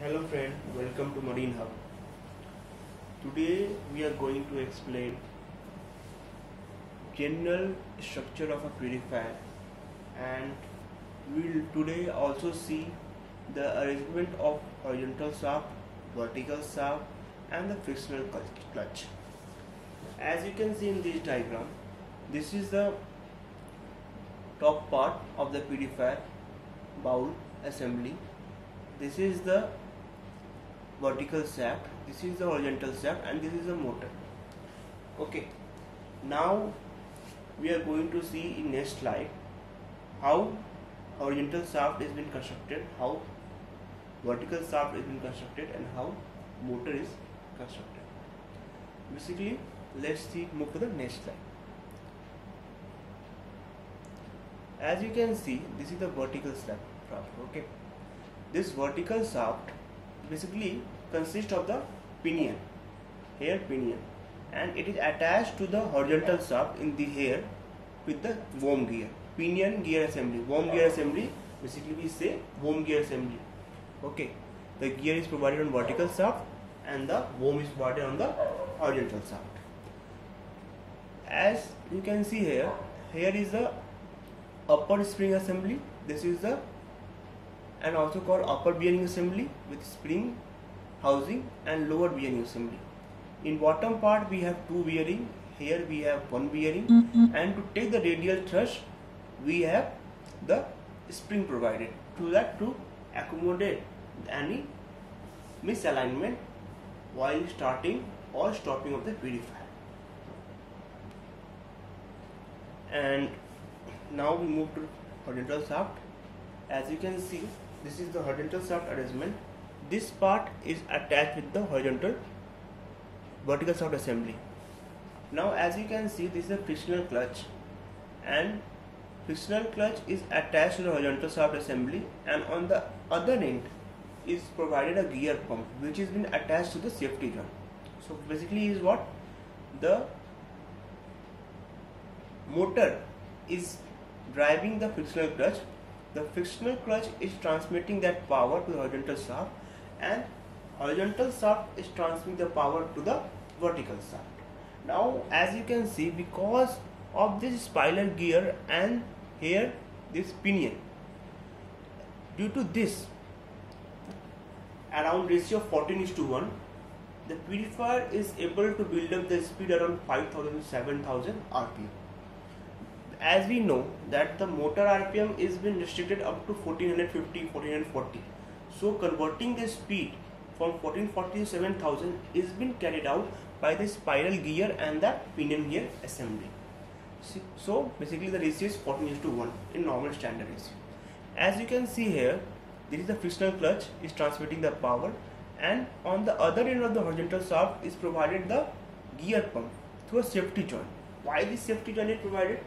Hello friend, welcome to Marine Hub. Today we are going to explain general structure of a purifier, and we will today also see the arrangement of horizontal shaft, vertical shaft and the frictional clutch. As you can see in this diagram, this is the top part of the purifier bowl assembly. This is the vertical shaft, this is the horizontal shaft, and this is the motor. Okay, now we are going to see in next slide how horizontal shaft is been constructed, how vertical shaft is been constructed, and how motor is constructed. Basically, let's see, move to the next slide. As you can see, this is the vertical shaft. Okay, this vertical shaft basically consists of the pinion, and it is attached to the horizontal shaft in the here with the worm gear, pinion gear assembly, worm gear assembly. Basically we say worm gear assembly. Okay, the gear is provided on vertical shaft and the worm is provided on the horizontal shaft. As you can see here is the upper spring assembly. This is the and also called upper bearing assembly with spring housing, and lower bearing assembly. In bottom part we have two bearing, here we have one bearing, and to take the radial thrust we have the spring provided to accommodate any misalignment while starting or stopping of the purifier. And now we move to horizontal shaft. As you can see, this is the horizontal shaft arrangement. This part is attached with the vertical shaft assembly. Now as you can see, this is a frictional clutch, and frictional clutch is attached to the horizontal shaft assembly, and on the other end is provided a gear pump which is been attached to the safety joint. So basically is what the motor is driving the frictional clutch. The frictional clutch is transmitting that power to the horizontal shaft, and horizontal shaft is transmitting the power to the vertical shaft. Now as you can see, because of this spiral gear and here this pinion, due to this around ratio of 14:1, the purifier is able to build up the speed around 5000 to 7000 rpm. As we know that the motor RPM is been restricted up to 1450, 1440. So converting the speed from 1440 to 7000 is been carried out by the spiral gear and the pinion gear assembly. So basically the ratio is 14:1 in normal standard ratio. As you can see here, this is the frictional clutch is transmitting the power, and on the other end of the horizontal shaft is provided the gear pump through a safety joint. Why this safety joint is provided?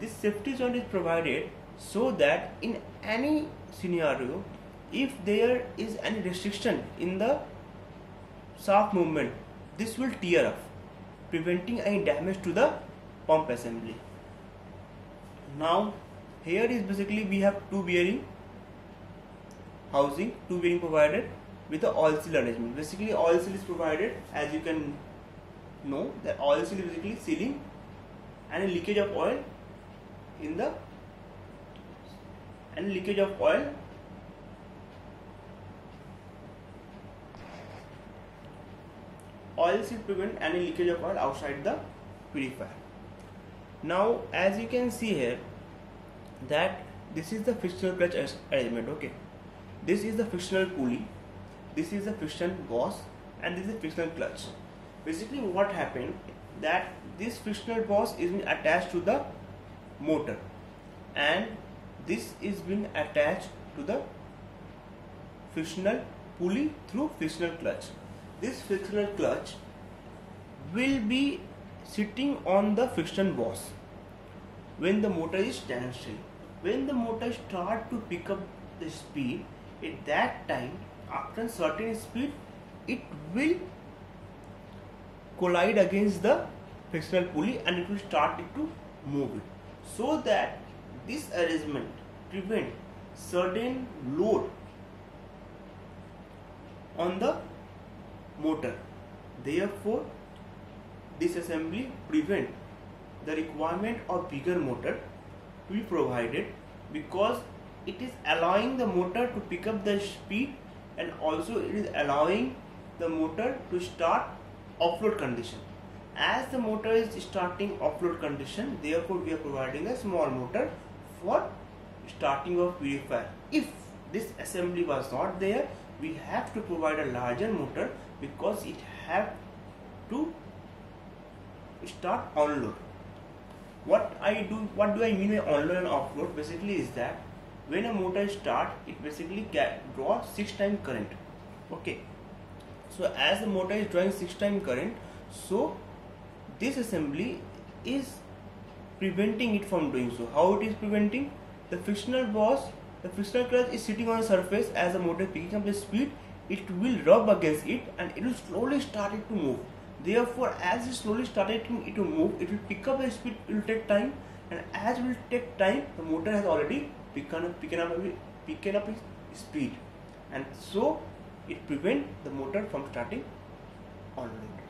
This safety joint is provided so that in any scenario, if there is any restriction in the shaft movement, this will tear off, preventing any damage to the pump assembly. Now here is basically we have two bearing housing, two bearing provided with the oil seal arrangement. Basically oil seal is provided, as you can know that oil seal is basically sealing any leakage of oil in the oil seal prevent any leakage of oil outside the purifier. Now as you can see here that this is the frictional clutch arrangement. Okay, this is the frictional pulley, this is the friction boss, and this is the frictional clutch. Basically what happened that this frictional boss is attached to the motor, and this is been attached to the frictional pulley through frictional clutch. This frictional clutch will be sitting on the friction boss when the motor is standstill. When the motor start to pick up the speed, at that time after a certain speed it will collide against the frictional pulley and it will start to move it, so that this arrangement prevent certain load on the motor. Therefore, this assembly prevent the requirement of bigger motor to be provided, because it is allowing the motor to pick up the speed, and also it is allowing the motor to start offload condition. As the motor is starting offload condition, therefore we are providing a small motor for starting of purifier. If this assembly was not there, we have to provide a larger motor, because it have to start onload. What do I mean by onload and offload? Basically is that when a motor start, it basically draw 6 times current. Okay, so as the motor is drawing 6 times current, so this assembly is preventing it from doing so. How it is preventing? The frictional clutch is sitting on the surface. As the motor picking up the speed, it will rub against it and it will slowly start it to move. Therefore, as it slowly started to move, it will pick up the speed. It will take time, and as it will take time, the motor has already picking up its speed, and so it prevents the motor from starting onload.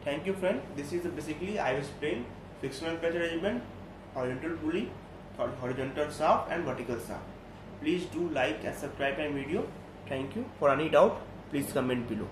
Thank you, friend. This is basically I will explain frictional clutch arrangement, horizontal pulley, horizontal shaft and vertical shaft. Please do like and subscribe my video. Thank you. For any doubt, please comment below.